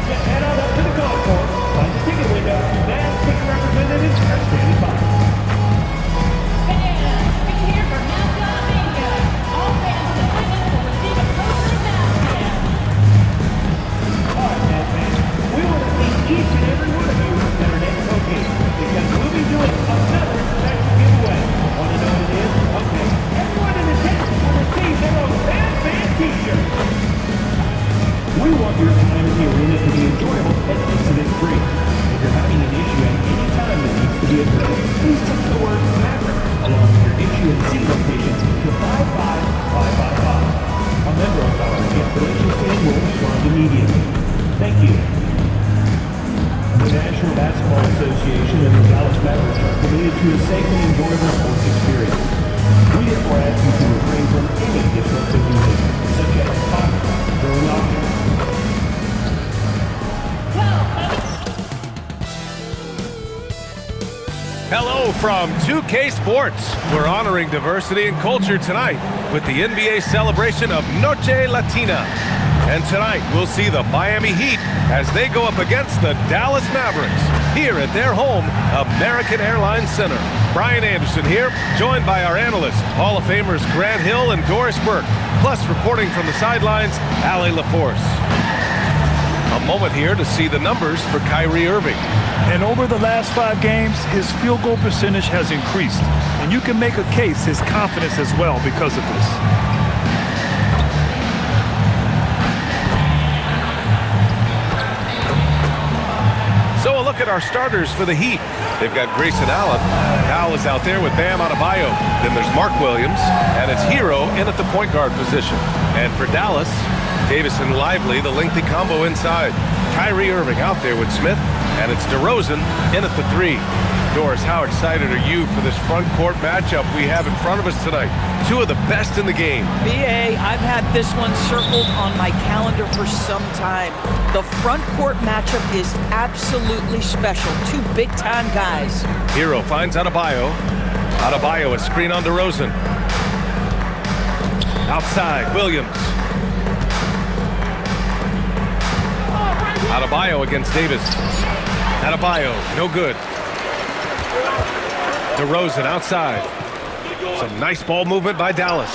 Head on up to the golf course. Find the ticket window. Mavs ticket representatives are standing by. Fans, be here for Halftime Mania. All fans in attendance will receive a poster Mavs fan. All right, Mavs fans. We want to see each and every one of you that are next home because we'll be doing another special giveaway. Want to know what it is? Okay. Everyone in attendance will receive their own Mavs fan t-shirt. We want your time in the arena to be enjoyable and incident-free. If you're having an issue at any time that needs to be addressed, please text the word Maverick along with your issue and seat location to 55555. A member of our cancellation team will respond immediately. Thank you. The National Basketball Association and the Dallas Mavericks are committed to a safe and enjoyable sports experience. We therefore ask you to refrain from any disruptive music, such as pop, throwing objects. Hello from 2K Sports. We're honoring diversity and culture tonight with the NBA celebration of Noche Latina. And tonight we'll see the Miami Heat as they go up against the Dallas Mavericks here at their home, American Airlines Center. Brian Anderson here, joined by our analysts, Hall of Famers Grant Hill and Doris Burke, plus reporting from the sidelines, Allie LaForce. A moment here to see the numbers for Kyrie Irving. And over the last 5 games, his field goal percentage has increased. And you can make a case his confidence as well because of this. So a look at our starters for the Heat. They've got Grayson Allen. Powell is out there with Bam Adebayo. Then there's Mark Williams, and it's Hero in at the point guard position. And for Dallas, Davis and Lively, the lengthy combo inside. Kyrie Irving out there with Smith, and it's DeRozan in at the 3. Doris, how excited are you for this front court matchup we have in front of us tonight? 2 of the best in the game. BA, I've had this one circled on my calendar for some time. The front court matchup is absolutely special. 2 big-time guys. Hero finds Adebayo. Adebayo, a screen on DeRozan. Outside, Williams. Adebayo against Davis. Adebayo, no good. DeRozan outside. Some nice ball movement by Dallas.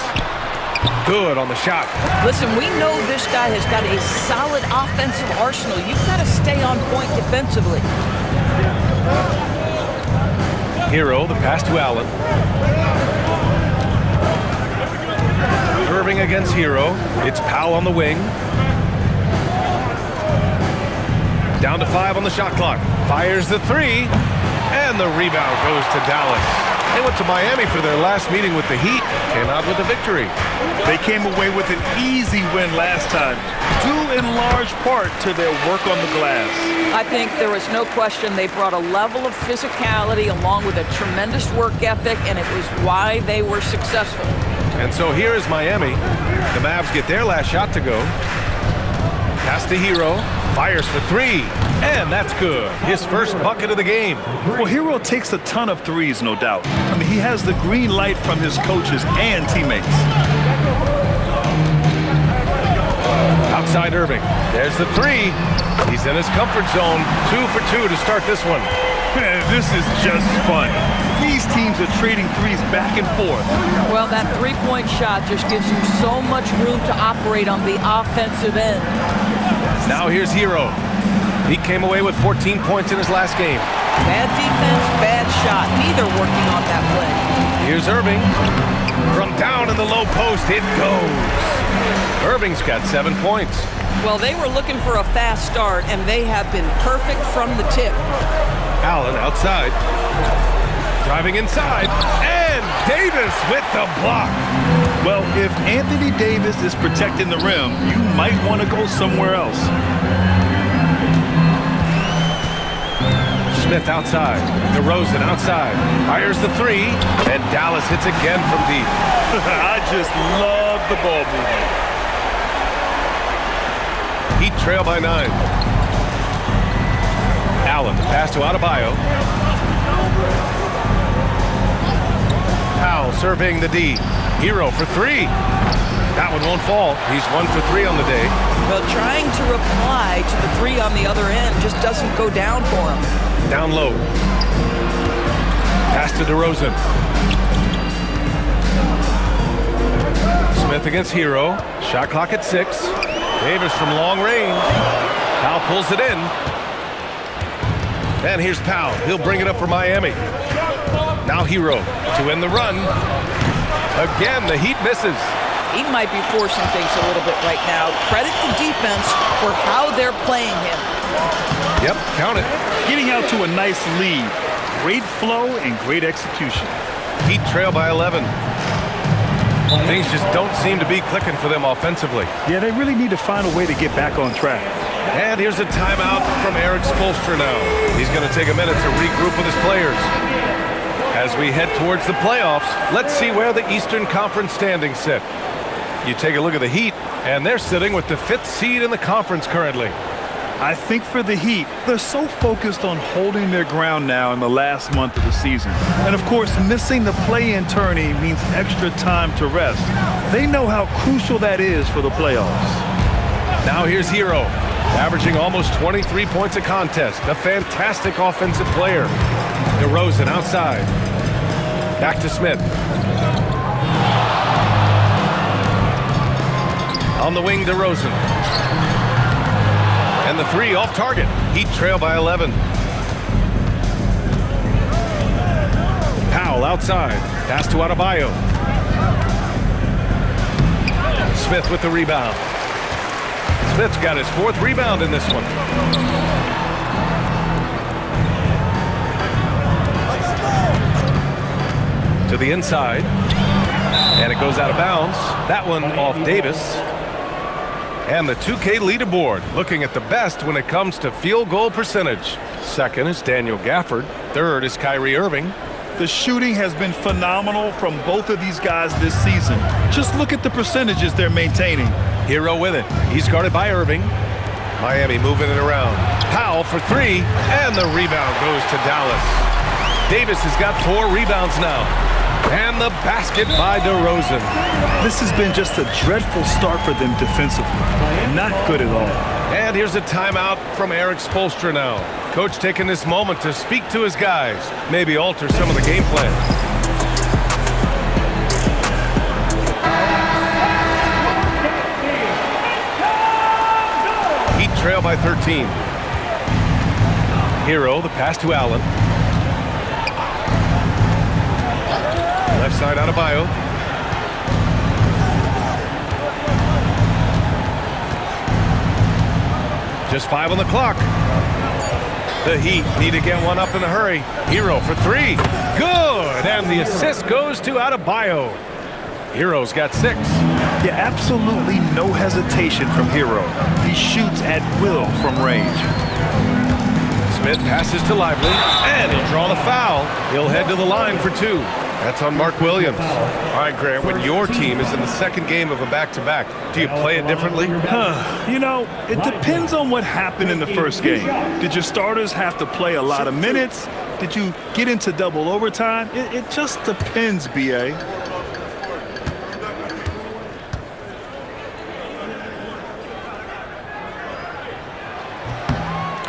Good on the shot. Listen, we know this guy has got a solid offensive arsenal. You've got to stay on point defensively. Hero, the pass to Allen. Irving against Hero. It's Powell on the wing. Down to 5 on the shot clock. Fires the 3. And the rebound goes to Dallas. They went to Miami for their last meeting with the Heat. Came out with a victory. They came away with an easy win last time, due in large part to their work on the glass. I think there was no question they brought a level of physicality along with a tremendous work ethic, and it was why they were successful. And so here is Miami. The Mavs get their last shot to go. Pass to Hero. Fires for 3. And that's good. His first bucket of the game. Well, Hero takes a ton of threes, no doubt. I mean, he has the green light from his coaches and teammates. Outside Irving. There's the 3. He's in his comfort zone. 2 for 2 to start this one. This is just fun. These teams are trading threes back and forth. Well, that 3-point shot just gives you so much room to operate on the offensive end. Now here's Hero. He came away with 14 points in his last game. Bad defense, bad shot. Neither working on that play. Here's Irving. From down in the low post, it goes. Irving's got 7 points. Well, they were looking for a fast start, and they have been perfect from the tip. Allen outside. Driving inside. And Davis with the block. Well, if Anthony Davis is protecting the rim, you might want to go somewhere else. Smith outside. DeRozan outside. Fires the 3. And Dallas hits again from deep. I just love the ball movement. Heat trail by 9. Allen, the pass to Adebayo. Powell surveying the D. Hero for 3. That one won't fall. He's 1 for 3 on the day. Well, trying to reply night to the three on the other end. Just doesn't go down for him. Down low. Pass to DeRozan. Smith against Hero. Shot clock at 6. Davis from long range. Powell pulls it in. And here's Powell. He'll bring it up for Miami. Now Hero to end the run. Again, the Heat misses. He might be forcing things a little bit right now. Credit the defense for how they're playing him. Yep, count it. Getting out to a nice lead. Great flow and great execution. Heat trail by 11. Things just don't seem to be clicking for them offensively. Yeah, they really need to find a way to get back on track. And here's a timeout from Eric Spoelstra now. He's going to take a minute to regroup with his players. As we head towards the playoffs, let's see where the Eastern Conference standings sit. You take a look at the Heat, and they're sitting with the 5th seed in the conference currently. I think for the Heat, they're so focused on holding their ground now in the last month of the season. And of course, missing the play-in tourney means extra time to rest. They know how crucial that is for the playoffs. Now here's Hero, averaging almost 23 points a contest. A fantastic offensive player. DeRozan outside. Back to Smith. On the wing, DeRozan. And the three off target. Heat trail by 11. Powell outside. Pass to Adebayo. Smith with the rebound. Smith's got his 4th rebound in this one. To the inside. And it goes out of bounds. That one off Davis. And the 2K leaderboard, looking at the best when it comes to field goal percentage. 2nd is Daniel Gafford. 3rd is Kyrie Irving. The shooting has been phenomenal from both of these guys this season. Just look at the percentages they're maintaining. Hero with it. He's guarded by Irving. Miami moving it around. Powell for 3, and the rebound goes to Dallas. Davis has got 4 rebounds now. And the basket by DeRozan. This has been just a dreadful start for them defensively. Not good at all. And here's a timeout from Eric Spoelstra now. Coach taking this moment to speak to his guys. Maybe alter some of the game plan. Heat trail by 13. Hero, the pass to Allen. Left side Adebayo. Just 5 on the clock. The Heat need to get one up in a hurry. Hero for 3. Good! And the assist goes to Adebayo. Hero's got 6. Yeah, absolutely no hesitation from Hero. He shoots at will from range. Smith passes to Lively, and he'll draw the foul. He'll head to the line for 2. That's on Mark Williams. All right, Grant, when your team is in the 2nd game of a back-to-back, do you play it differently? You know, it depends on what happened in the first game. Did your starters have to play a lot of minutes? Did you get into double overtime? It just depends, B.A.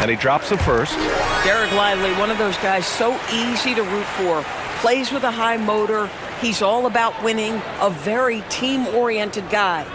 And he drops the first. Derek Lively, one of those guys so easy to root for. Plays with a high motor. He's all about winning. A very team-oriented guy.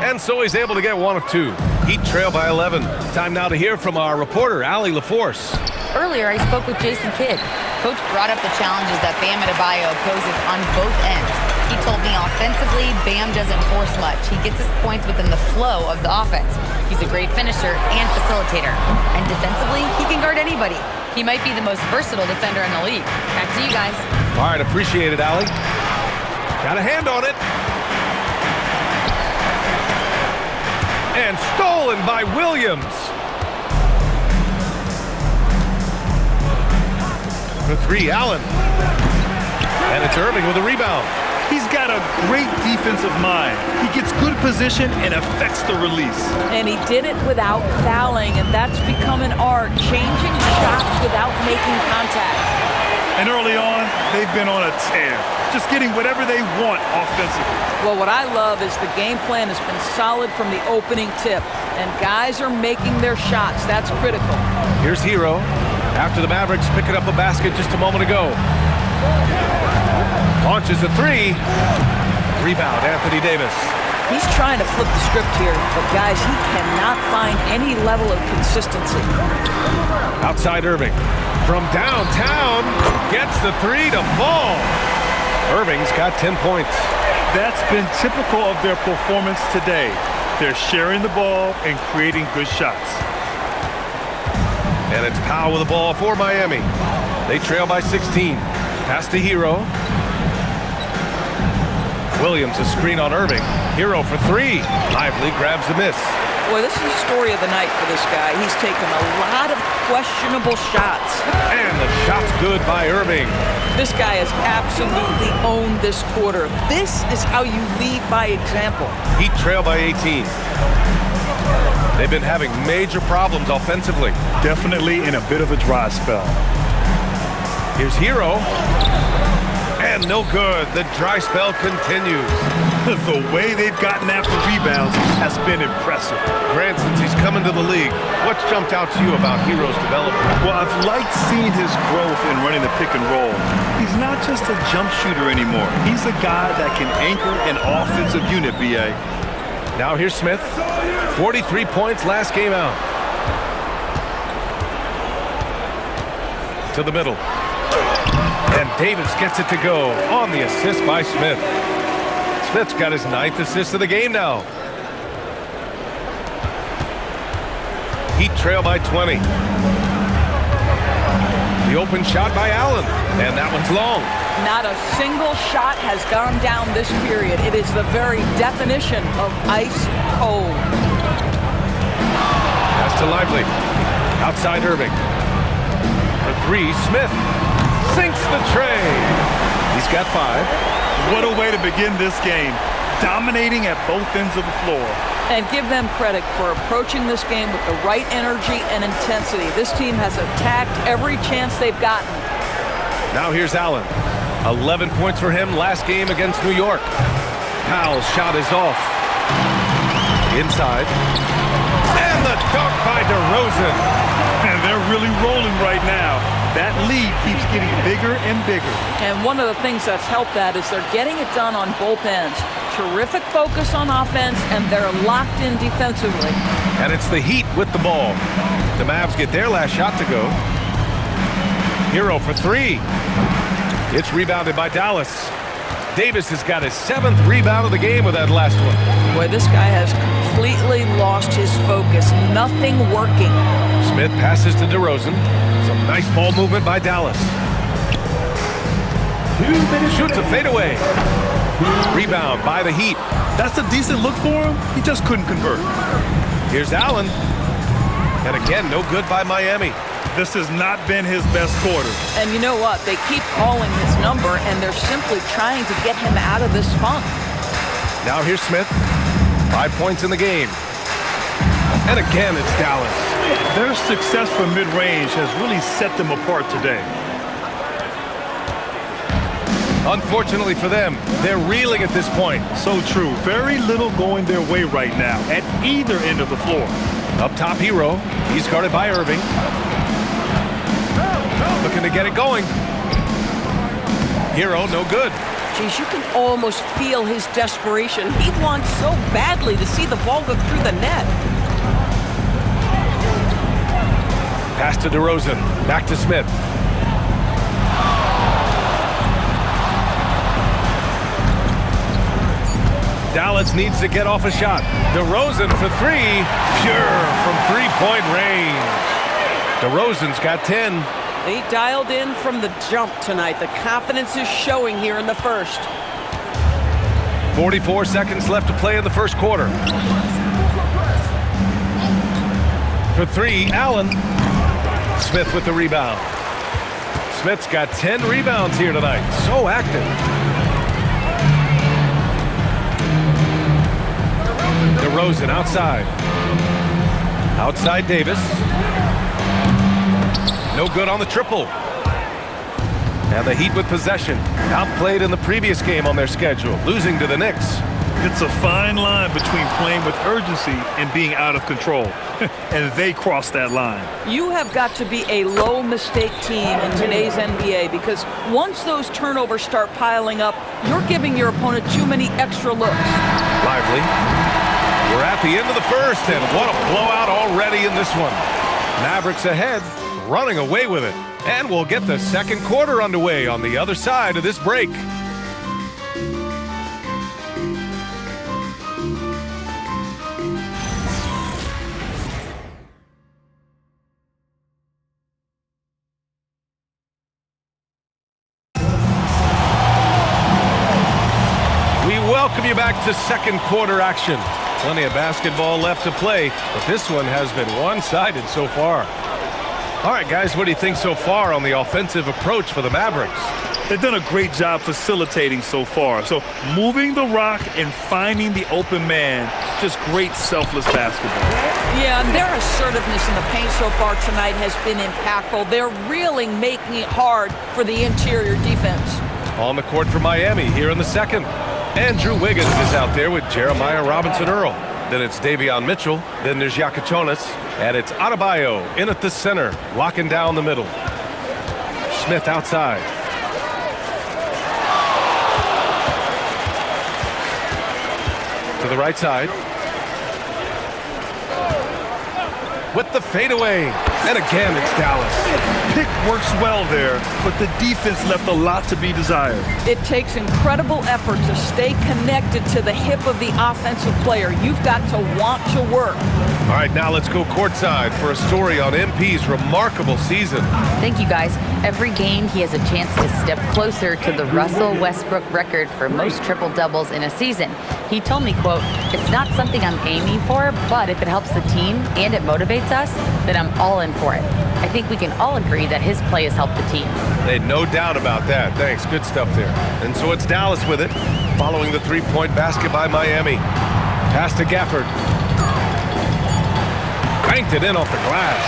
And so he's able to get 1 of 2. Heat trail by 11. Time now to hear from our reporter, Allie LaForce. Earlier, I spoke with Jason Kidd. Coach brought up the challenges that Bam Adebayo poses on both ends. He told me offensively, Bam doesn't force much. He gets his points within the flow of the offense. He's a great finisher and facilitator. And defensively, he can guard anybody. He might be the most versatile defender in the league. Back to you guys. All right, appreciate it, Allie. Got a hand on it. And stolen by Williams. For 3, Allen. And it's Irving with a rebound. He's got a great defensive mind. He gets good position and affects the release. And he did it without fouling, and that's become an art, changing shots without making contact. And early on, they've been on a tear, just getting whatever they want offensively. Well, what I love is the game plan has been solid from the opening tip, and guys are making their shots. That's critical. Here's Hero after the Mavericks picking up a basket just a moment ago. Launches a three. Rebound, Anthony Davis. He's trying to flip the script here, but guys, he cannot find any level of consistency. Outside Irving. From downtown, gets the three to fall. Irving's got 10 points. That's been typical of their performance today. They're sharing the ball and creating good shots. And it's Powell with the ball for Miami. They trail by 16. Pass to Hero. Williams a screen on Irving. Hero for three. Lively grabs the miss. Boy, this is the story of the night for this guy. He's taken a lot of questionable shots. And the shot's good by Irving. This guy has absolutely owned this quarter. This is how you lead by example. Heat trail by 18. They've been having major problems offensively. Definitely in a bit of a dry spell. Here's Hero. And no good. The dry spell continues. The way they've gotten after rebounds has been impressive. Grant, since he's come into the league, what's jumped out to you about Hero's development? Well, I've liked seeing his growth in running the pick and roll. He's not just a jump shooter anymore. He's a guy that can anchor an offensive unit, B.A. Now here's Smith. 43 points last game out. To the middle. And Davis gets it to go on the assist by Smith. Smith's got his 9th assist of the game now. Heat trail by 20. The open shot by Allen, and that one's long. Not a single shot has gone down this period. It is the very definition of ice cold. Pass to Lively. Outside Irving. For three, Smith sinks the tray. He's got 5. What a way to begin this game. Dominating at both ends of the floor. And give them credit for approaching this game with the right energy and intensity. This team has attacked every chance they've gotten. Now here's Allen. 11 points for him last game against New York. Powell's shot is off. Inside. And the dunk by DeRozan. And they're really rolling right now. That lead keeps getting bigger and bigger. And one of the things that's helped that is they're getting it done on both ends. Terrific focus on offense, and they're locked in defensively. And it's the Heat with the ball. The Mavs get their last shot to go. Hero for three. It's rebounded by Dallas. Davis has got his 7th rebound of the game with that last one. Boy, this guy has completely lost his focus. Nothing working. Smith passes to DeRozan. Some nice ball movement by Dallas. 2 minutes. Shoots a fadeaway. Rebound by the Heat. That's a decent look for him. He just couldn't convert. Here's Allen. And again, no good by Miami. This has not been his best quarter. And you know what? They keep calling his number, and they're simply trying to get him out of this funk. Now here's Smith. 5 points in the game. And again, it's Dallas. Their success from mid-range has really set them apart today. Unfortunately for them, they're reeling at this point. So true. Very little going their way right now at either end of the floor. Up top, Hero. He's guarded by Irving. Looking to get it going. Hero, no good. Geez, you can almost feel his desperation. He wants so badly to see the ball go through the net. Pass to DeRozan. Back to Smith. Dallas needs to get off a shot. DeRozan for three. Pure from three-point range. DeRozan's got 10. They dialed in from the jump tonight. The confidence is showing here in the first. 44 seconds left to play in the first quarter. For three, Allen. Smith with the rebound. Smith's got 10 rebounds here tonight. So active. DeRozan outside. Outside Davis. No good on the triple. And the Heat with possession. Outplayed in the previous game on their schedule, losing to the Knicks. It's a fine line between playing with urgency and being out of control. And they crossed that line. You have got to be a low-mistake team in today's NBA because once those turnovers start piling up, you're giving your opponent too many extra looks. Lively. We're at the end of the first, and what a blowout already in this one. Mavericks ahead, running away with it. And we'll get the second quarter underway on the other side of this break. We welcome you back to second quarter action. Plenty of basketball left to play, but this one has been one-sided so far. All right, guys, what do you think so far on the offensive approach for the Mavericks? They've done a great job facilitating so far. So moving the rock and finding the open man, just great selfless basketball. Yeah, and their assertiveness in the paint so far tonight has been impactful. They're really making it hard for the interior defense. On the court for Miami here in the second. Andrew Wiggins is out there with Jeremiah Robinson-Earl. Then it's Davion Mitchell. Then there's Yakachonis. And it's Adebayo in at the center, locking down the middle. Smith outside. To the right side. With the fadeaway. And again, it's Dallas. Pick works well there, but the defense left a lot to be desired. It takes incredible effort to stay connected to the hip of the offensive player. You've got to want to work. All right, now let's go courtside for a story on MP's remarkable season. Thank you, guys. Every game, he has a chance to step closer to the Russell Westbrook record for most triple-doubles in a season. He told me, quote, "It's not something I'm aiming for, but if it helps the team and it motivates us, then I'm all in for it." I think we can all agree that his play has helped the team. Hey, no doubt about that. Thanks. Good stuff there. And so it's Dallas with it, following the three-point basket by Miami. Pass to Gafford. Banked it in off the glass.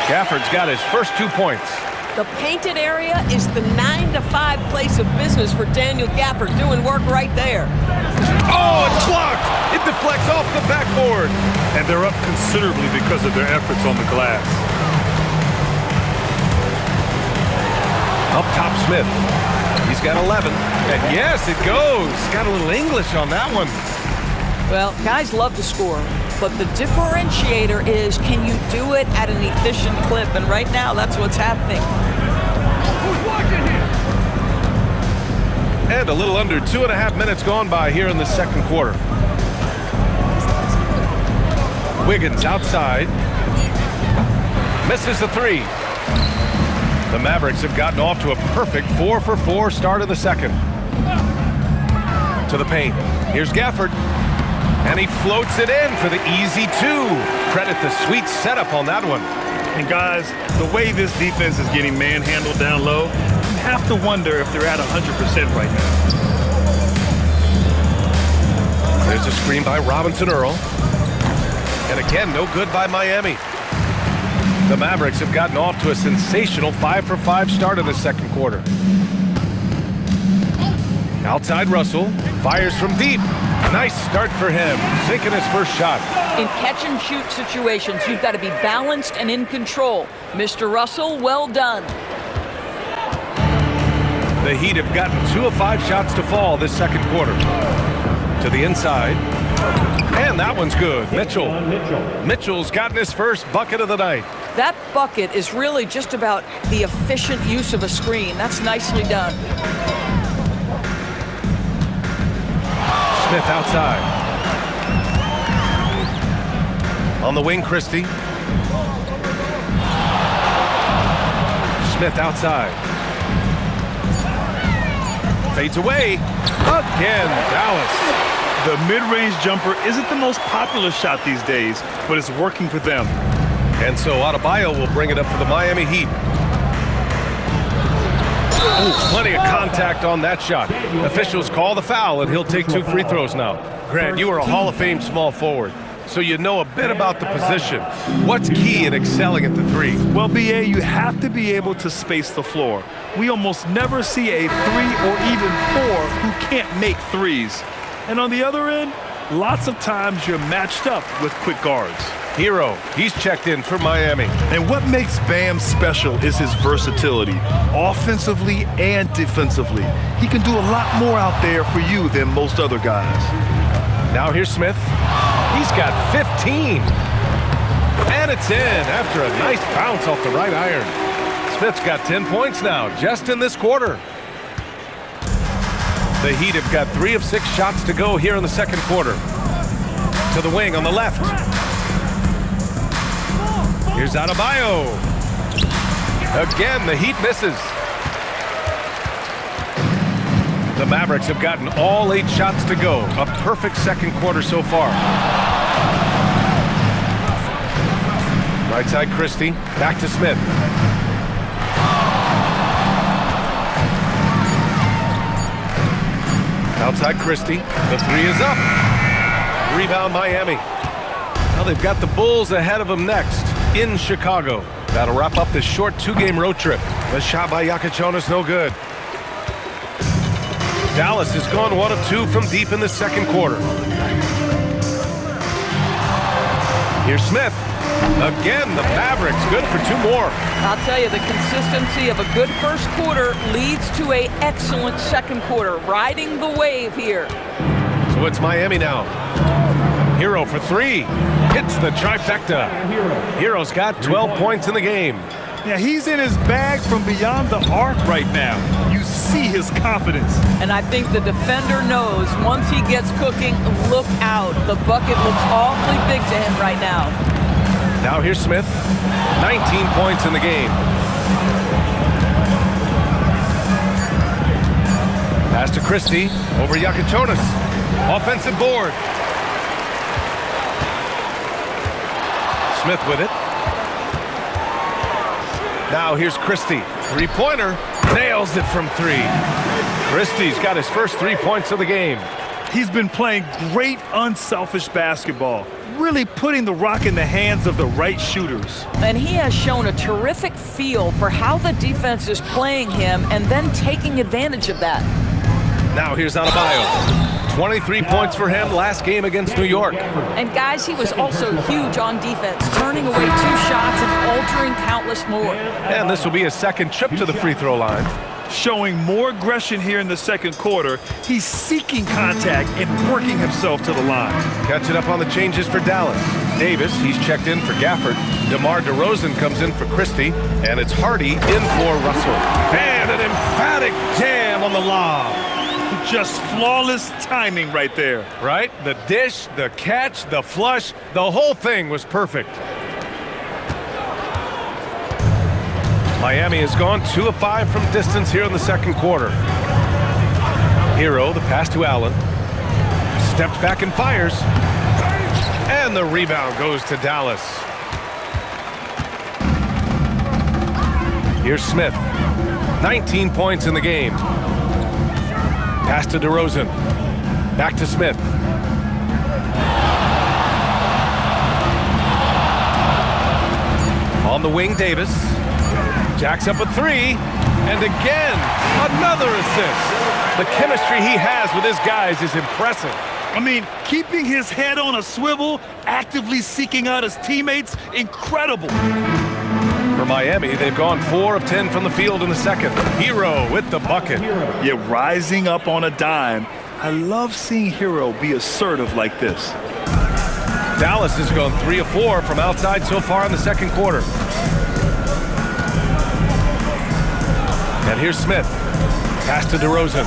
Gafford's got his first 2 points. The painted area is the 9 to 5 place of business for Daniel Gafford, doing work right there. Oh, it's blocked. It deflects off the backboard. And they're up considerably because of their efforts on the glass. Up top, Smith. He's got 11. And yes, it goes. Got a little English on that one. Well, guys love to score, but the differentiator is, can you do it at an efficient clip? And right now, that's what's happening. And a little under 2.5 minutes gone by here in the second quarter. Wiggins outside. Misses the three. The Mavericks have gotten off to a perfect 4-for-4 start of the second. To the paint. Here's Gafford. And he floats it in for the easy two. Credit the sweet setup on that one. And guys, the way this defense is getting manhandled down low, you have to wonder if they're at 100% right now. There's a screen by Robinson-Earl. And again, no good by Miami. The Mavericks have gotten off to a sensational 5-for-5 start in the second quarter. Outside Russell, fires from deep. Nice start for him, sinking his first shot. In catch-and-shoot situations, you've got to be balanced and in control. Mr. Russell, well done. The Heat have gotten 2 of 5 shots to fall this second quarter. To the inside. And that one's good. Mitchell's gotten his first bucket of the night. That bucket is really just about the efficient use of a screen. That's nicely done. Smith outside. On the wing, Christie. Smith outside. Fades away. Again, Dallas. The mid-range jumper isn't the most popular shot these days, but it's working for them. And so Adebayo will bring it up for the Miami Heat. Ooh, plenty of contact on that shot. Officials call the foul, and he'll take 2 free throws now. Grant, you are a Hall of Fame small forward. so you know a bit about the position. What's key in excelling at the three? Well, BA, you have to be able to space the floor. We almost never see a 3 or even 4 who can't make threes. And on the other end, lots of times you're matched up with quick guards. Hero, he's checked in for Miami. And what makes Bam special is his versatility, offensively and defensively. He can do a lot more out there for you than most other guys. Now here's Smith. He's got 15. And it's in after a nice bounce off the right iron. Smith's got 10 points now, just in this quarter. The Heat have got 3 of 6 shots to go here in the second quarter. To the wing on the left. Here's Adebayo. Again, the Heat misses. The Mavericks have gotten all 8 shots to go. A perfect second quarter so far. Right side Christie, back to Smith. Outside Christie, the 3 is up. Rebound Miami. Now they've got the Bulls ahead of them next in Chicago. That'll wrap up this short 2-game road trip. The shot by Iaquintas no good. Dallas has gone 1 of 2 from deep in the second quarter. Here's Smith. Again, the Mavericks good for 2 more. I'll tell you, the consistency of a good first quarter leads to an excellent second quarter. Riding the wave here. So it's Miami now. Hero for 3. Hits the trifecta. Hero's got 12 points in the game. Yeah, he's in his bag from beyond the arc right now. You see his confidence. And I think the defender knows once he gets cooking, look out. The bucket looks awfully big to him right now. Now here's Smith. 19 points in the game. Pass to Christie over Iaquintas. Offensive board. Smith with it. Now here's Christie. 3-pointer. Nails it from 3. Christie's got his first 3 points of the game. He's been playing great unselfish basketball, really putting the rock in the hands of the right shooters. And he has shown a terrific feel for how the defense is playing him and then taking advantage of that. Now here's Adebayo. 23 points for him last game against New York. And guys, he was also huge on defense, turning away 2 shots and altering countless more. And this will be his second trip to the free throw line. Showing more aggression here in the second quarter. He's seeking contact and working himself to the line. Catching up on the changes for Dallas. Davis, he's checked in for Gafford. DeMar DeRozan comes in for Christie. And it's Hardy in for Russell. And an emphatic jam on the lob. Just flawless timing right there. Right? The dish, the catch, the flush, the whole thing was perfect. Miami has gone 2 of 5 from distance here in the second quarter. Hero, the pass to Allen. Steps back and fires. And the rebound goes to Dallas. Here's Smith. 19 points in the game. Pass to DeRozan. Back to Smith. On the wing, Davis. Jacks up a 3. And again, another assist. The chemistry he has with his guys is impressive. I mean, keeping his head on a swivel, actively seeking out his teammates, incredible. For Miami, they've gone 4 of 10 from the field in the second. Hero with the bucket. Yeah, rising up on a dime. I love seeing Hero be assertive like this. Dallas has gone 3 of 4 from outside so far in the second quarter. And here's Smith. Pass to DeRozan.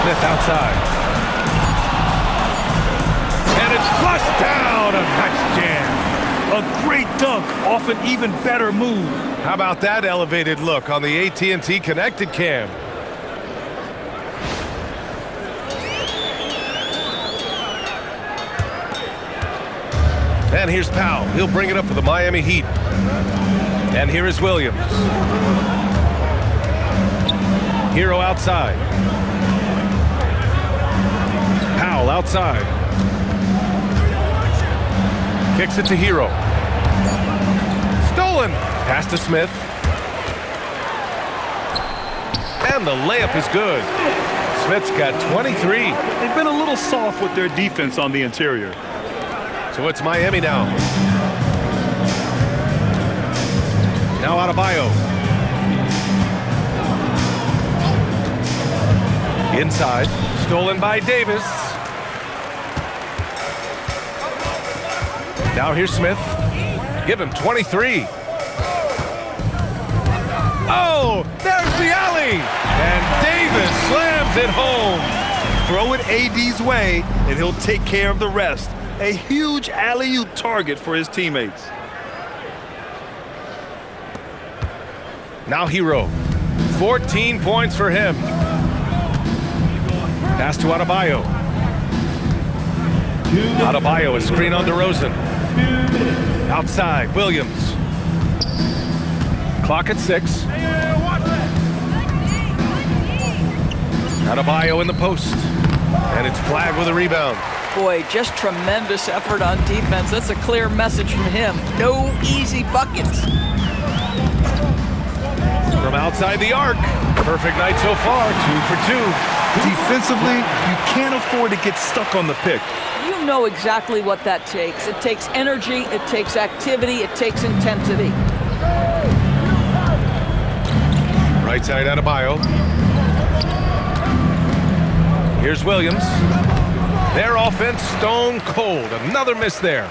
Smith outside. And it's flushed down. A nice jam. A great dunk off an even better move. How about that elevated look on the AT&T Connected Cam? And here's Powell. He'll bring it up for the Miami Heat. And here is Williams. Hero outside. Powell Ball outside. Kicks it to Hero. Stolen. Pass to Smith. And the layup is good. Smith's got 23. They've been a little soft with their defense on the interior. So it's Miami now. Now Adebayo. Inside. Stolen by Davis. Now here's Smith. Give him 23. Oh, there's the alley. And Davis slams it home. Throw it AD's way, and he'll take care of the rest. A huge alley-oop target for his teammates. Now Hero. 14 points for him. Pass to Adebayo. Adebayo, a screen on DeRozan. Outside, Williams. Clock at 6. Adebayo in the post. And it's flagged with a rebound. Boy, just tremendous effort on defense. That's a clear message from him. No easy buckets. From outside the arc. Perfect night so far, 2 for 2. Defensively, you can't afford to get stuck on the pick. You know exactly what that takes. It takes energy, it takes activity, it takes intensity. Right side Adebayo. Here's Williams. Their offense stone cold. Another miss there.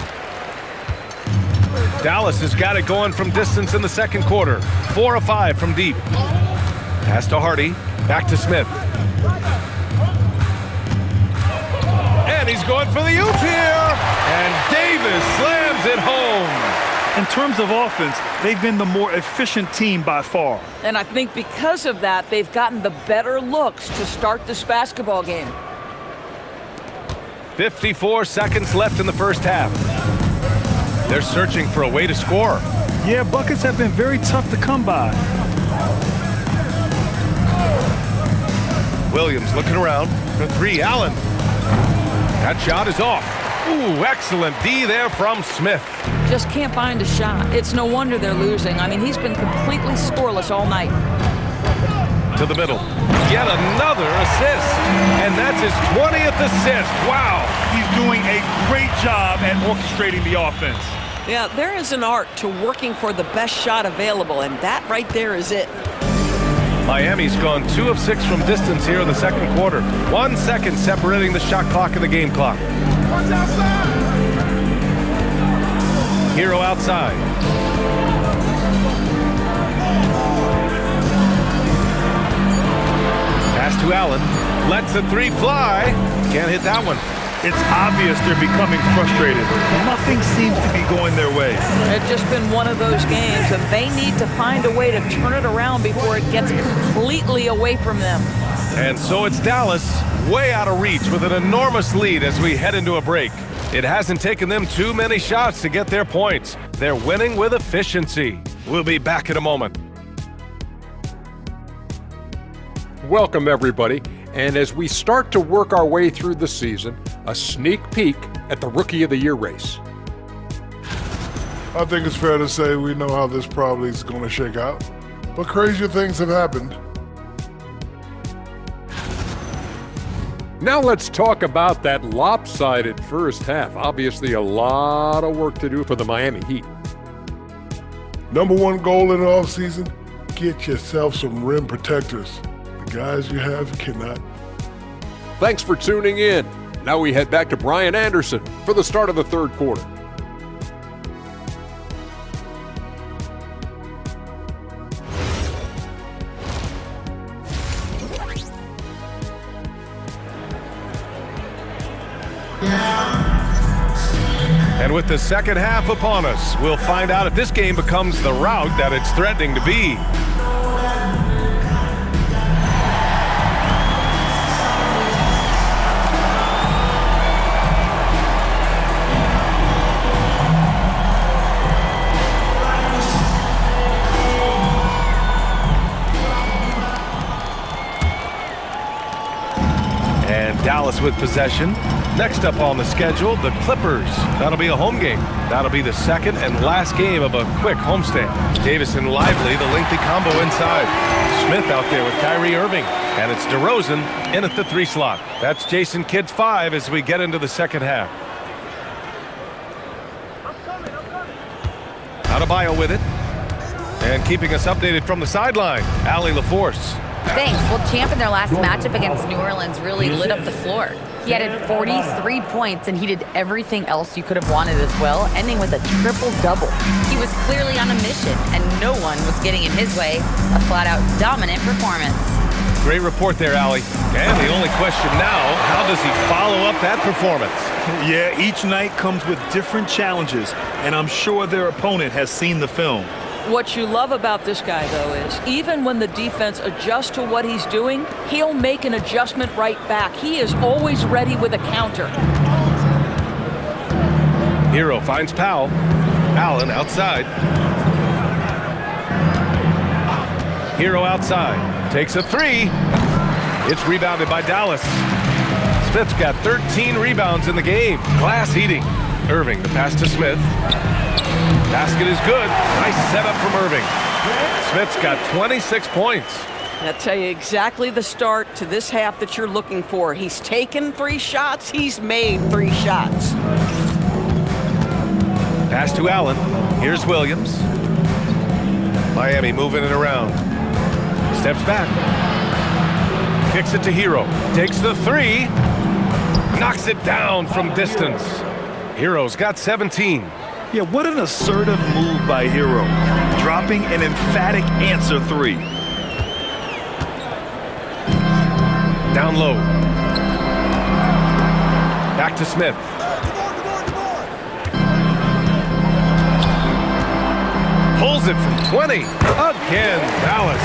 Dallas has got it going from distance in the second quarter. 4 of 5 from deep. Pass to Hardy. Back to Smith. And he's going for the oop here. And Davis slams it home. In terms of offense, they've been the more efficient team by far. And I think because of that, they've gotten the better looks to start this basketball game. 54 seconds left in the first half. They're searching for a way to score. Yeah, buckets have been very tough to come by. Williams looking around for 3. Allen. That shot is off. Ooh, excellent D there from Smith. Just can't find a shot. It's no wonder they're losing. I mean, he's been completely scoreless all night. To the middle. Yet another assist. And that's his 20th assist. Wow. He's doing a great job at orchestrating the offense. Yeah, there is an art to working for the best shot available, and that right there is it. Miami's gone 2 of 6 from distance here in the second quarter. 1 second separating the shot clock and the game clock. Hero outside. Pass to Allen. Lets the 3 fly. Can't hit that one. It's obvious they're becoming frustrated. Nothing seems to be going their way. It's just been one of those games, and they need to find a way to turn it around before it gets completely away from them. And so it's Dallas, way out of reach with an enormous lead as we head into a break. It hasn't taken them too many shots to get their points. They're winning with efficiency. We'll be back in a moment. Welcome, everybody. And as we start to work our way through the season, a sneak peek at the Rookie of the Year race. I think it's fair to say we know how this probably is going to shake out, but crazier things have happened. Now let's talk about that lopsided first half. Obviously, a lot of work to do for the Miami Heat. Number one goal in the offseason, get yourself some rim protectors. The guys you have cannot. Thanks for tuning in. Now we head back to Brian Anderson for the start of the third quarter. And with the second half upon us, we'll find out if this game becomes the rout that it's threatening to be. And Dallas with possession. Next up on the schedule, the Clippers. That'll be a home game. That'll be the second and last game of a quick homestand. Davis and Lively, the lengthy combo inside. Smith out there with Kyrie Irving. And it's DeRozan in at the 3 slot. That's Jason Kidd's 5 as we get into the second half. Adebayo with it. And keeping us updated from the sideline, Allie LaForce. Thanks. Well, Champ in their last matchup against New Orleans really lit up the floor. He added 43 points, and he did everything else you could have wanted as well, ending with a triple-double. He was clearly on a mission, and no one was getting in his way. A flat-out dominant performance. Great report there, Allie. And the only question now, how does he follow up that performance? Yeah, each night comes with different challenges, and I'm sure their opponent has seen the film. What you love about this guy, though, is even when the defense adjusts to what he's doing, he'll make an adjustment right back. He is always ready with a counter. Hero finds Powell. Allen outside. Hero outside. Takes a 3. It's rebounded by Dallas. Smith's got 13 rebounds in the game. Glass eating. Irving, the pass to Smith. Basket is good. Nice setup from Irving. Smith's got 26 points. I'll tell you exactly the start to this half that you're looking for. He's taken 3 shots. He's made 3 shots. Pass to Allen. Here's Williams. Miami moving it around. Steps back. Kicks it to Hero. Takes the 3. Knocks it down from distance. Hero's got 17. Yeah, what an assertive move by Hero. Dropping an emphatic answer 3. Down low. Back to Smith. Pulls it from 20. Again, Dallas.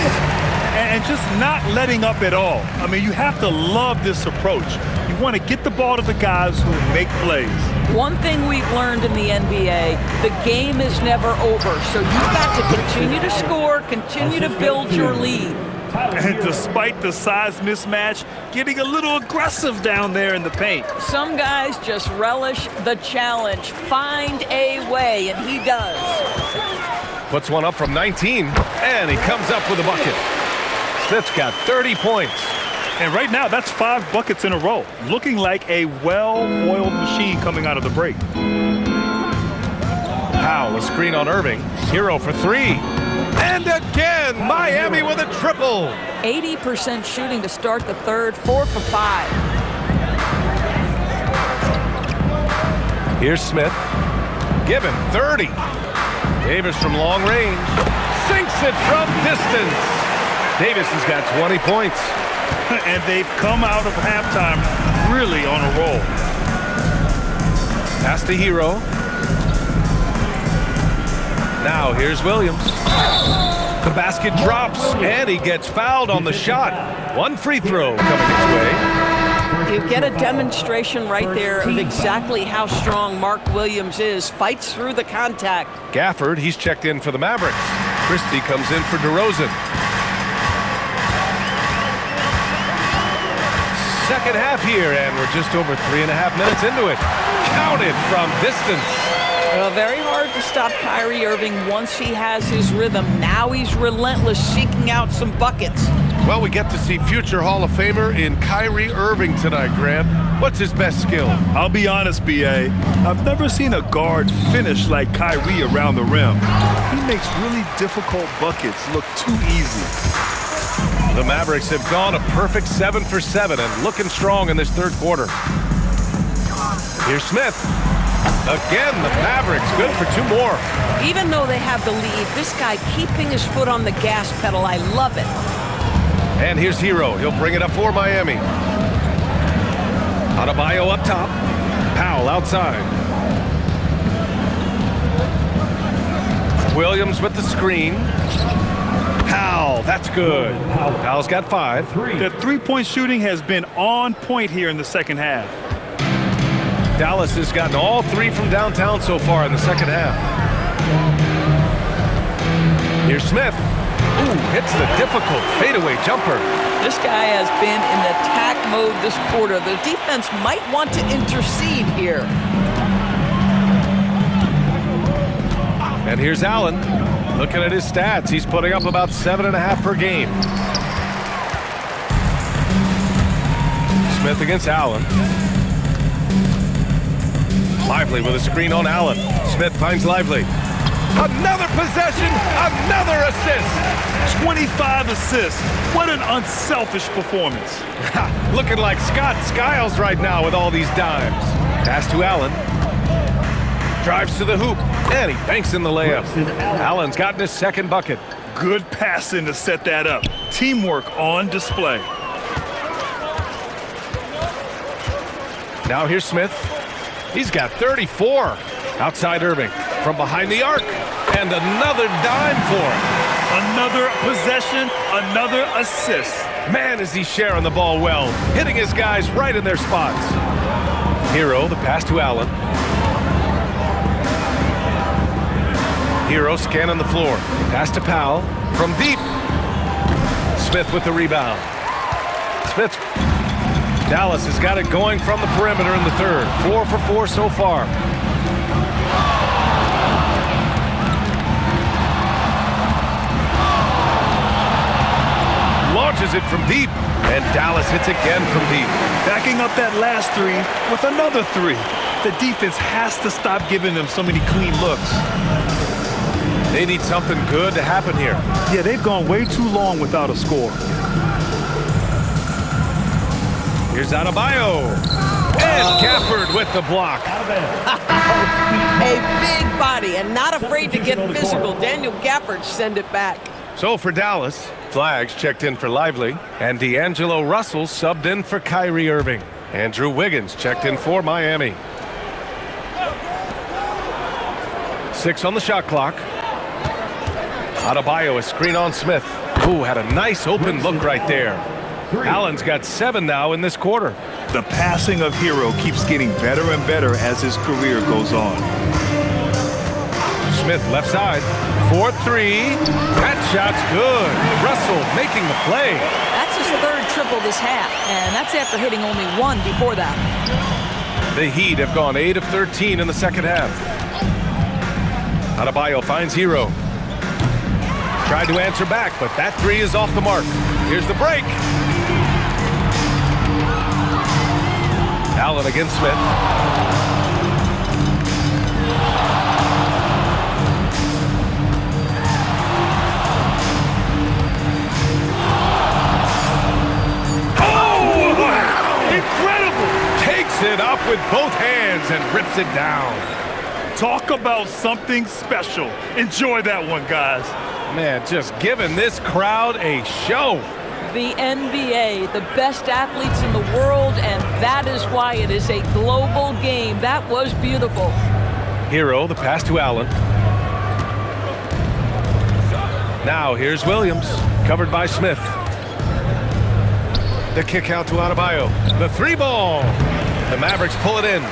And just not letting up at all. I mean, you have to love this approach. You want to get the ball to the guys who make plays. One thing we've learned in the NBA, the game is never over. So you've got to continue to score, continue to build your lead. And despite the size mismatch, getting a little aggressive down there in the paint. Some guys just relish the challenge. Find a way, and he does. Puts one up from 19, and he comes up with a bucket. Smith's got 30 points. And right now, that's 5 buckets in a row. Looking like a well-oiled machine coming out of the break. Powell, a screen on Irving. Hero for 3. And again, Miami with a triple. 80% shooting to start the third, 4 for 5. Here's Smith. Given 30. Davis from long range. Sinks it from distance. Davis has got 20 points. And they've come out of halftime really on a roll. Pass to Hero. Now here's Williams. The basket drops, and he gets fouled on the shot. 1 free throw coming his way. You get a demonstration right there of exactly how strong Mark Williams is. Fights through the contact. Gafford, he's checked in for the Mavericks. Christie comes in for DeRozan. Second half here, and we're just over 3.5 minutes into it. Counted from distance. Very hard to stop Kyrie Irving once he has his rhythm. Now he's relentless, seeking out some buckets. Well, we get to see future Hall of Famer in Kyrie Irving tonight, Grant. What's his best skill? I'll be honest, B.A. I've never seen a guard finish like Kyrie around the rim. He makes really difficult buckets look too easy. The Mavericks have gone a perfect 7 for 7 and looking strong in this third quarter. Here's Smith. Again, the Mavericks good for 2 more. Even though they have the lead, this guy keeping his foot on the gas pedal, I love it. And here's Hero. He'll bring it up for Miami. Adebayo up top. Powell outside. Williams with the screen. Powell, that's good. Powell's got 5. The three-point shooting has been on point here in the second half. Dallas has gotten all 3 from downtown so far in the second half. Here's Smith. Ooh, hits the difficult fadeaway jumper. This guy has been in attack mode this quarter. The defense might want to intercede here. And here's Allen. Looking at his stats, he's putting up about 7.5 per game. Smith against Allen. Lively with a screen on Allen. Smith finds Lively. Another possession, another assist. 25 assists. What an unselfish performance. Looking like Scott Skiles right now with all these dimes. Pass to Allen. Drives to the hoop, and he banks in the layup. Allen's gotten his second bucket. Good passing to set that up. Teamwork on display. Now here's Smith. He's got 34. Outside Irving. From behind the arc. And another dime for him. Another possession, another assist. Man, is he sharing the ball well. Hitting his guys right in their spots. Hero, the pass to Allen. Hero scanning the floor. Pass to Powell. From deep. Smith with the rebound. Smith. Dallas has got it going from the perimeter in the third. 4 for 4 so far. Launches it from deep, and Dallas hits again from deep. Backing up that last three with another three. The defense has to stop giving them so many clean looks. They need something good to happen here. Yeah, they've gone way too long without a score. Here's Adebayo. And Gafford with the block. A big body and not afraid to get physical. Daniel Gafford send it back. So for Dallas, Flags checked in for Lively, and D'Angelo Russell subbed in for Kyrie Irving. Andrew Wiggins checked in for Miami. 6 on the shot clock. Adebayo, a screen on Smith. Ooh, had a nice open look right there. Allen's got 7 now in this quarter. The passing of Hero keeps getting better and better as his career goes on. Smith left side. 4-3. That shot's good. Russell making the play. That's his third triple this half, and that's after hitting only 1 before that. The Heat have gone 8 of 13 in the second half. Adebayo finds Hero. Tried to answer back, but that 3 is off the mark. Here's the break. Allen against Smith. Oh, wow! Incredible! Takes it up with both hands and rips it down. Talk about something special. Enjoy that one, guys. Man, just giving this crowd a show. The NBA, the best athletes in the world, and that is why it is a global game. That was beautiful. Hero, the pass to Allen. Now here's Williams, covered by Smith. The kick out to Adebayo. The 3-ball. The Mavericks pull it in.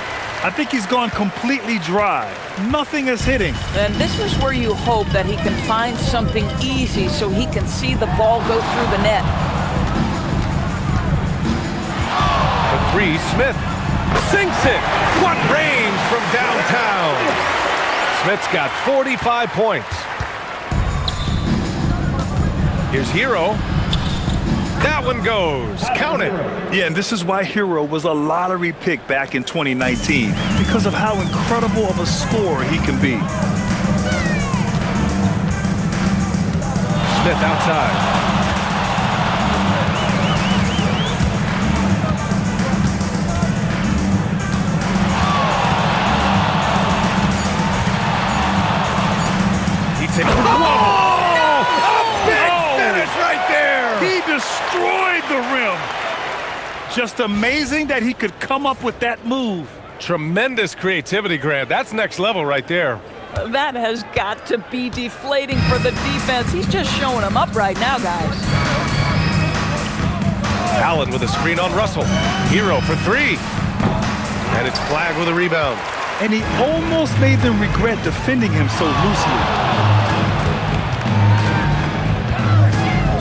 I think he's gone completely dry. Nothing is hitting. And this is where you hope that he can find something easy so he can see the ball go through the net. The 3, Smith sinks it. What range from downtown. Smith's got 45 points. Here's Hero. That one goes. Count it. Yeah, and this is why Hero was a lottery pick back in 2019, because of how incredible of a scorer he can be. Smith outside. He takes it. He destroyed the rim. Just amazing that he could come up with that move. Tremendous creativity, Grant. That's next level right there. That has got to be deflating for the defense. He's just showing them up right now, guys. Allen with a screen on Russell. Hero for 3. And it's Flag with a rebound. And he almost made them regret defending him so loosely.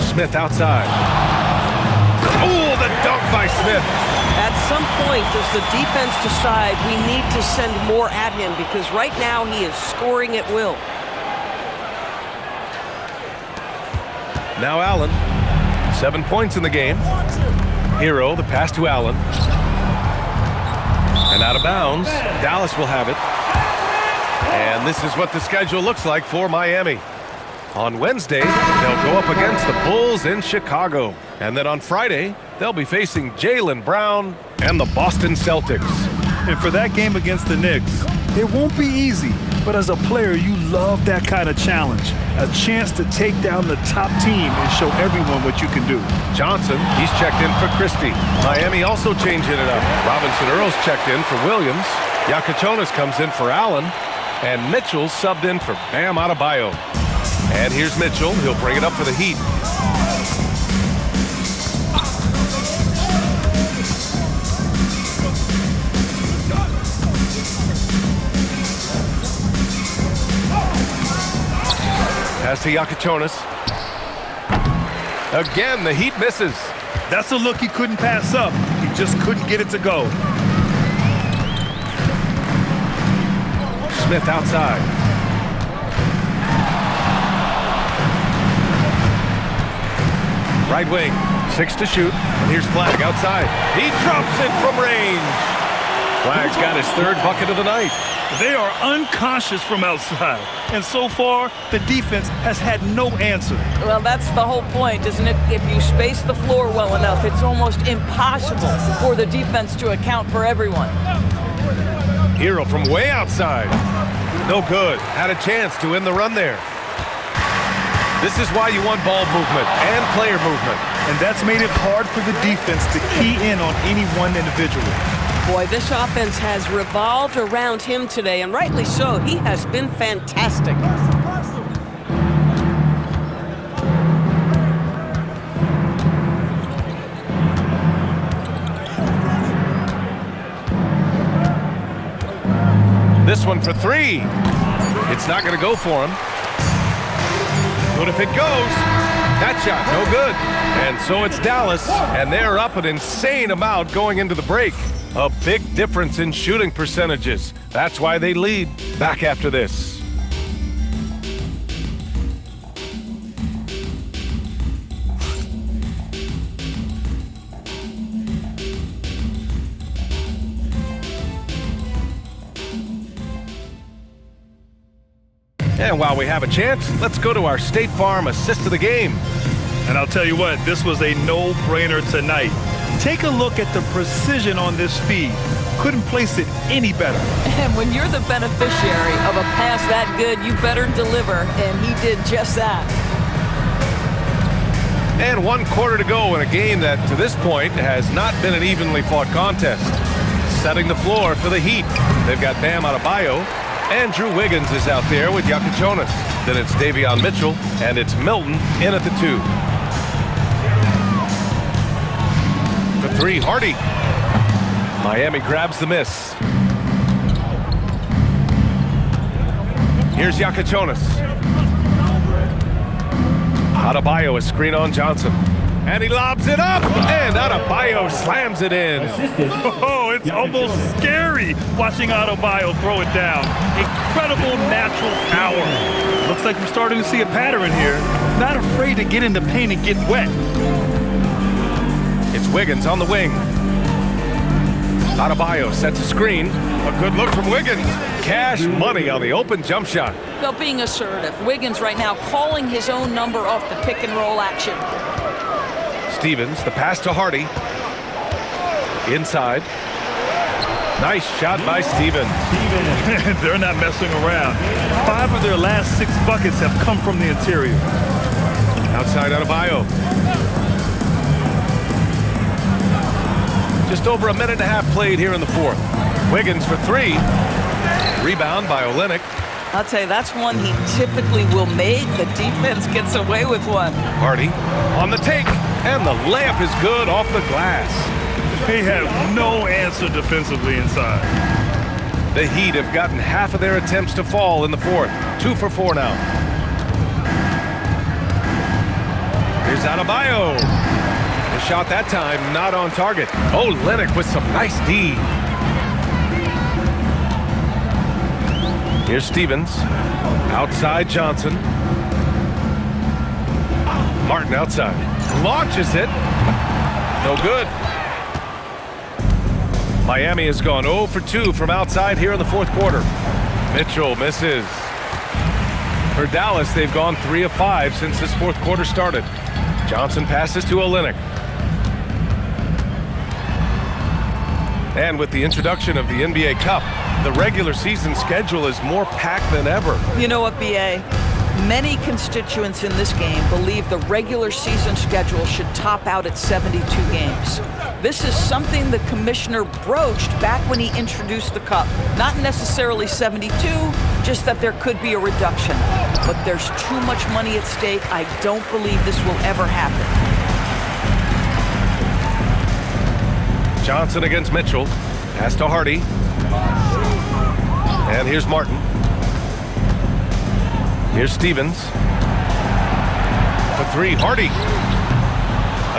Smith outside. Oh, the dunk blocked by Smith. At some point, does the defense decide we need to send more at him? Because right now he is scoring at will. Now Allen, 7 points in the game. Hero, the pass to Allen. And out of bounds, Dallas will have it. And this is what the schedule looks like for Miami. On Wednesday, they'll go up against the Bulls in Chicago. And then on Friday, they'll be facing Jaylen Brown and the Boston Celtics. And for that game against the Knicks, it won't be easy. But as a player, you love that kind of challenge. A chance to take down the top team and show everyone what you can do. Johnson, he's checked in for Christie. Miami also changing it up. Robinson Earl's checked in for Williams. Yakachonis comes in for Allen. And Mitchell subbed in for Bam Adebayo. And here's Mitchell. He'll bring it up for the Heat. Pass to Yakachonis. Again, the Heat misses. That's a look he couldn't pass up. He just couldn't get it to go. Smith outside. Right wing, 6 to shoot. And here's Flagg outside. He drops it from range. Flagg's got his 3rd bucket of the night. They are unconscious from outside. And so far, the defense has had no answer. Well, that's the whole point, isn't it? If you space the floor well enough, it's almost impossible for the defense to account for everyone. Hero from way outside. No good. Had a chance to end the run there. This is why you want ball movement and player movement. And that's made it hard for the defense to key in on any one individual. Boy, this offense has revolved around him today, and rightly so. He has been fantastic. This one for 3. It's not going to go for him. But if it goes, that shot, no good. And so it's Dallas, and they're up an insane amount going into the break. A big difference in shooting percentages. That's why they lead. Back after this. And while we have a chance, let's go to our State Farm assist of the game. And I'll tell you what, this was a no-brainer tonight. Take a look at the precision on this feed. Couldn't place it any better. And when you're the beneficiary of a pass that good, you better deliver, and he did just that. And 1 quarter to go in a game that, to this point, has not been an evenly fought contest. Setting the floor for the Heat. They've got Bam Adebayo. Andrew Wiggins is out there with Yakachonis. Then it's Davion Mitchell, and it's Milton in at the 2. For 3, Hardy. Miami grabs the miss. Here's Yakachonis. Adebayo, a screen on Johnson. And he lobs it up, and Adebayo slams it in. Oh, it's almost scary watching Adebayo throw it down. Incredible natural power. Looks like we're starting to see a pattern here. Not afraid to get in the paint and get wet. It's Wiggins on the wing. Adebayo sets a screen. A good look from Wiggins. Cash money on the open jump shot. Well, being assertive. Wiggins right now calling his own number off the pick and roll action. Stevens, the pass to Hardy. Inside. Nice shot by Stevens. They're not messing around. 5 of their last 6 buckets have come from the interior. Outside Adebayo. Just over a minute and a half played here in the 4th. Wiggins for 3. Rebound by Olynyk. I'll tell you, that's one he typically will make. The defense gets away with one. Hardy on the take, and the layup is good off the glass. They have no answer defensively inside. The Heat have gotten half of their attempts to fall in the 4th. 2 for 4 now. Here's Adebayo. The shot that time, not on target. Olynyk with some nice D. Here's Stevens. Outside Johnson. Martin outside. Launches it. No good. Miami has gone 0 for 2 from outside here in the fourth quarter. Mitchell misses. For Dallas, they've gone 3 of 5 since this fourth quarter started. Johnson passes to Olynyk. And with the introduction of the NBA Cup, the regular season schedule is more packed than ever. You know what, B.A.? Many constituents in this game believe the regular season schedule should top out at 72 games. This is something the commissioner broached back when he introduced the Cup. Not necessarily 72, just that there could be a reduction. But there's too much money at stake. I don't believe this will ever happen. Johnson against Mitchell. Pass to Hardy. And here's Martin. Here's Stevens. For 3, Hardy.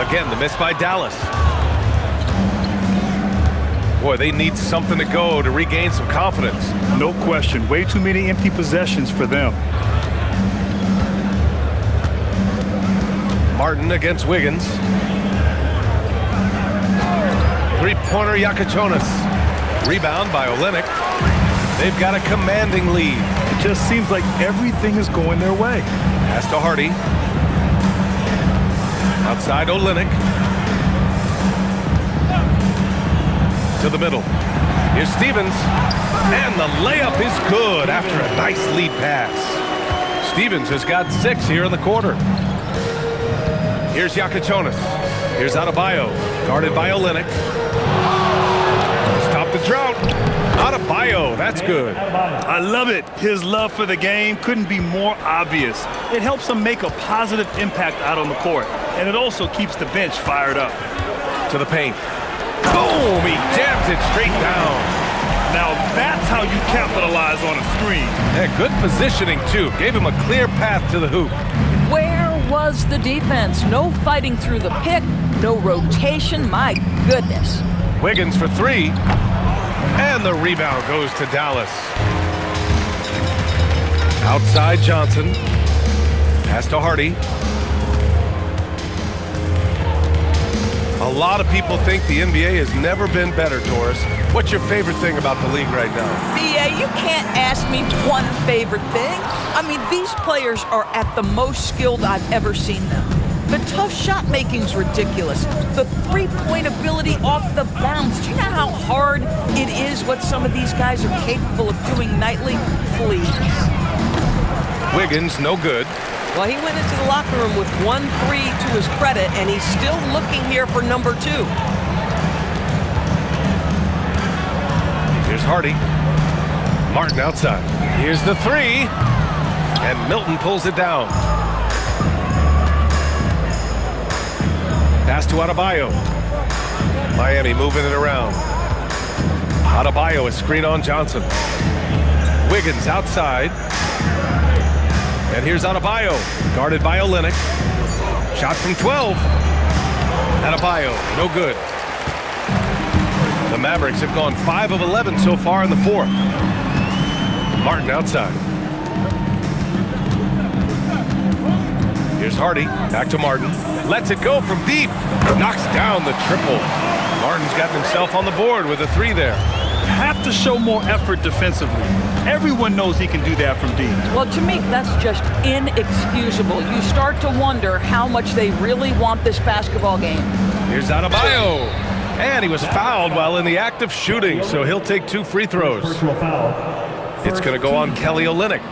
Again, the miss by Dallas. Boy, they need something to go to regain some confidence. No question. Way too many empty possessions for them. Martin against Wiggins. Three-pointer Yakachonis. Rebound by Olynyk. They've got a commanding lead. It just seems like everything is going their way. Pass to Hardy. Outside Olynyk. To the middle. Here's Stevens. And the layup is good after a nice lead pass. Stevens has got 6 here in the quarter. Here's Yakachonis. Here's Adebayo. Guarded by Olynyk. Stop the drought. Adebayo, that's good. I love it. His love for the game couldn't be more obvious. It helps him make a positive impact out on the court, and it also keeps the bench fired up. To the paint. Boom! He jams it straight down. Now that's how you capitalize on a screen. Yeah, good positioning, too. Gave him a clear path to the hoop. Where was the defense? No fighting through the pick, no rotation. My goodness. Wiggins for 3. And the rebound goes to Dallas. Outside Johnson. Pass to Hardy. A lot of people think the NBA has never been better, Doris. What's your favorite thing about the league right now? B.A., you can't ask me one favorite thing. I mean, these players are at the most skilled I've ever seen them. The tough shot making's ridiculous. The three-point ability off the bounce. Do you know how hard it is what some of these guys are capable of doing nightly? Please. Wiggins, no good. Well, he went into the locker room with 1 3 to his credit, and he's still looking here for number 2. Here's Hardy. Martin outside. Here's the 3. And Milton pulls it down. Pass to Adebayo. Miami moving it around. Adebayo is screen on Johnson. Wiggins outside. And here's Adebayo, guarded by Olynyk. Shot from 12. Adebayo, no good. The Mavericks have gone 5 of 11 so far in the fourth. Martin outside. Here's Hardy, back to Martin. Lets it go from deep. Knocks down the triple. Martin's got himself on the board with a 3 there. Have to show more effort defensively. Everyone knows he can do that from deep. Well, to me, that's just inexcusable. You start to wonder how much they really want this basketball game. Here's Adebayo. And he was fouled while in the act of shooting, so he'll take 2 free throws. It's going to go on Kelly Olynyk.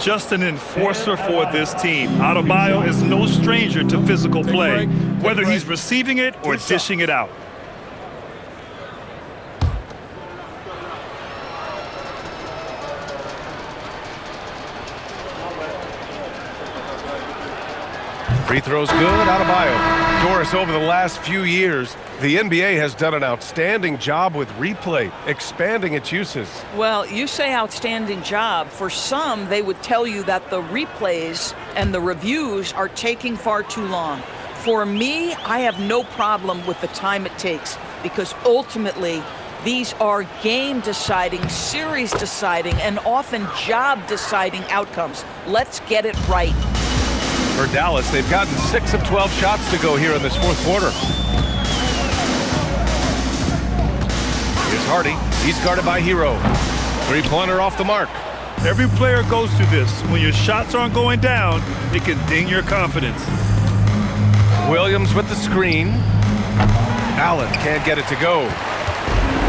Just an enforcer for this team. Adebayo is no stranger to physical play, whether he's receiving it or dishing it out. Free throws good, Adebayo. Doris, over the last few years, the NBA has done an outstanding job with replay, expanding its uses. Well, you say outstanding job. For some, they would tell you that the replays and the reviews are taking far too long. For me, I have no problem with the time it takes because ultimately these are game-deciding, series-deciding, and often job-deciding outcomes. Let's get it right. For Dallas, they've gotten 6 of 12 shots to go here in this fourth quarter. Here's Hardy. He's guarded by Hero. Three-pointer off the mark. Every player goes through this. When your shots aren't going down, it can ding your confidence. Williams with the screen. Allen can't get it to go.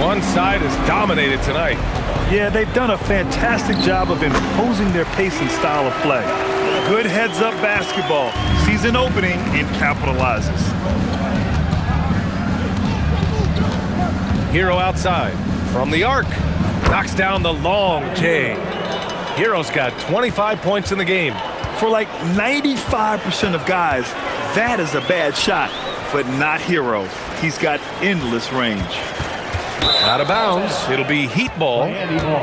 One side is dominated tonight. Yeah, they've done a fantastic job of imposing their pace and style of play. Good heads-up basketball. Sees an opening and capitalizes. Hero outside. From the arc. Knocks down the long J. Hero's got 25 points in the game. For like 95% of guys, that is a bad shot. But not Hero. He's got endless range. Out of bounds. It'll be Heat ball. Miami ball.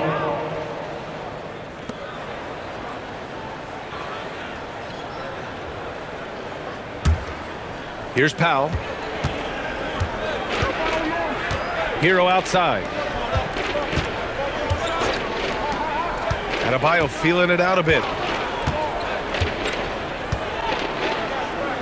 Here's Powell. Hero outside. Adebayo feeling it out a bit.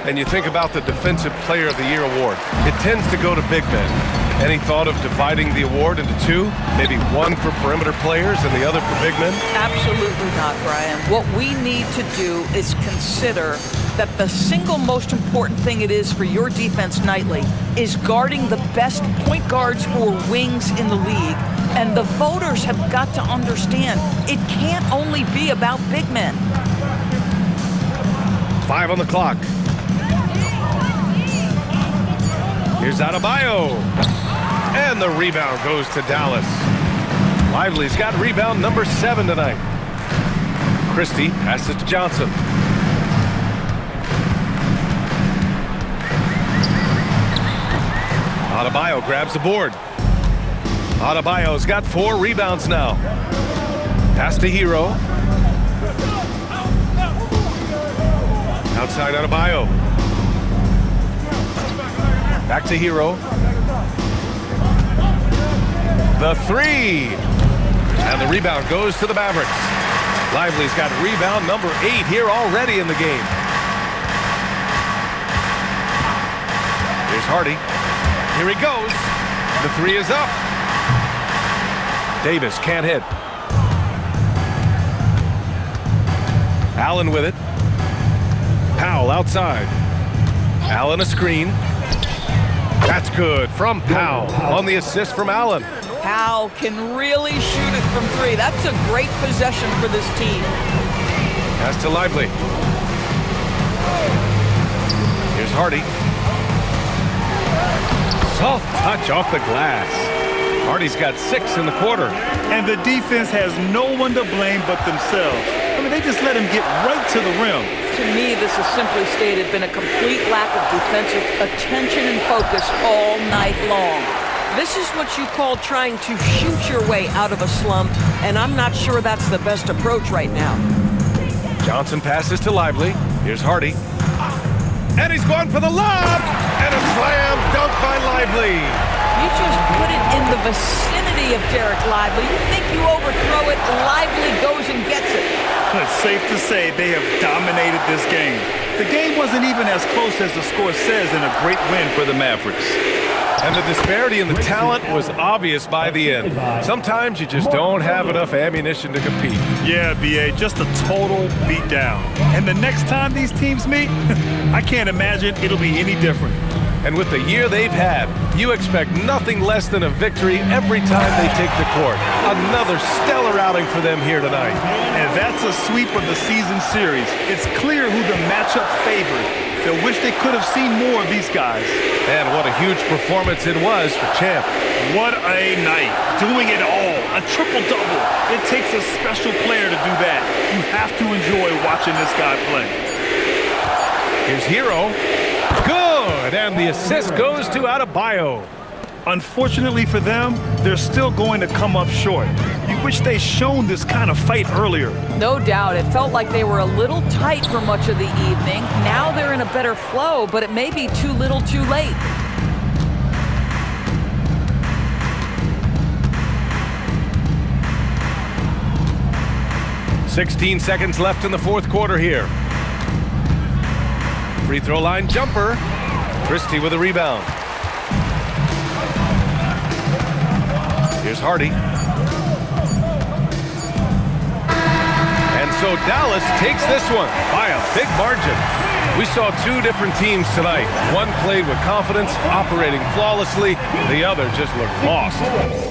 And you think about the Defensive Player of the Year award. It tends to go to big men. Any thought of dividing the award into two? Maybe one for perimeter players and the other for big men? Absolutely not, Brian. What we need to do is consider that the single most important thing it is for your defense nightly is guarding the best point guards or wings in the league. And the voters have got to understand it can't only be about big men. 5 on the clock. Here's Adebayo. And the rebound goes to Dallas. Lively's got rebound number 7 tonight. Christie passes to Johnson. Adebayo grabs the board. Adebayo's got 4 rebounds now. Pass to Hero. Outside Adebayo. Back to Hero. The 3. And the rebound goes to the Mavericks. Lively's got rebound number 8 here already in the game. Here's Hardy. Here he goes. The 3 is up. Davis can't hit. Allen with it. Powell outside. Allen a screen. That's good from Powell on the assist from Allen. Powell can really shoot it from 3. That's a great possession for this team. Pass to Lively. Here's Hardy. Soft touch off the glass. Hardy's got 6 in the quarter. And the defense has no one to blame but themselves. I mean, they just let him get right to the rim. To me, this has simply stated been a complete lack of defensive attention and focus all night long. This is what you call trying to shoot your way out of a slump, and I'm not sure that's the best approach right now. Johnson passes to Lively. Here's Hardy. And he's going for the lob! And a slam dunk by Lively. You just put it in the vicinity of Derek Lively. You think you overthrow it, Lively goes and gets it. It's safe to say they have dominated this game. The game wasn't even as close as the score says in a great win for the Mavericks. And the disparity in the talent was obvious by the end. Sometimes you just don't have enough ammunition to compete. Yeah, B.A., just a total beatdown. And the next time these teams meet, I can't imagine it'll be any different. And with the year they've had, you expect nothing less than a victory every time they take the court. Another stellar outing for them here tonight. And that's a sweep of the season series. It's clear who the matchup favored. They'll wish they could have seen more of these guys. And what a huge performance it was for Champ. What a night. Doing it all. A triple-double. It takes a special player to do that. You have to enjoy watching this guy play. Here's Hero. Good! And the assist goes to Adebayo. Unfortunately for them, they're still going to come up short. You wish they'd shown this kind of fight earlier. No doubt. It felt like they were a little tight for much of the evening. Now they're in a better flow, but it may be too little too late. "16 seconds left in the fourth quarter here. Free throw line jumper. Christie with a rebound. Here's Hardy. And so Dallas takes this one by a big margin. We saw two different teams tonight. One played with confidence, operating flawlessly. The other just looked lost.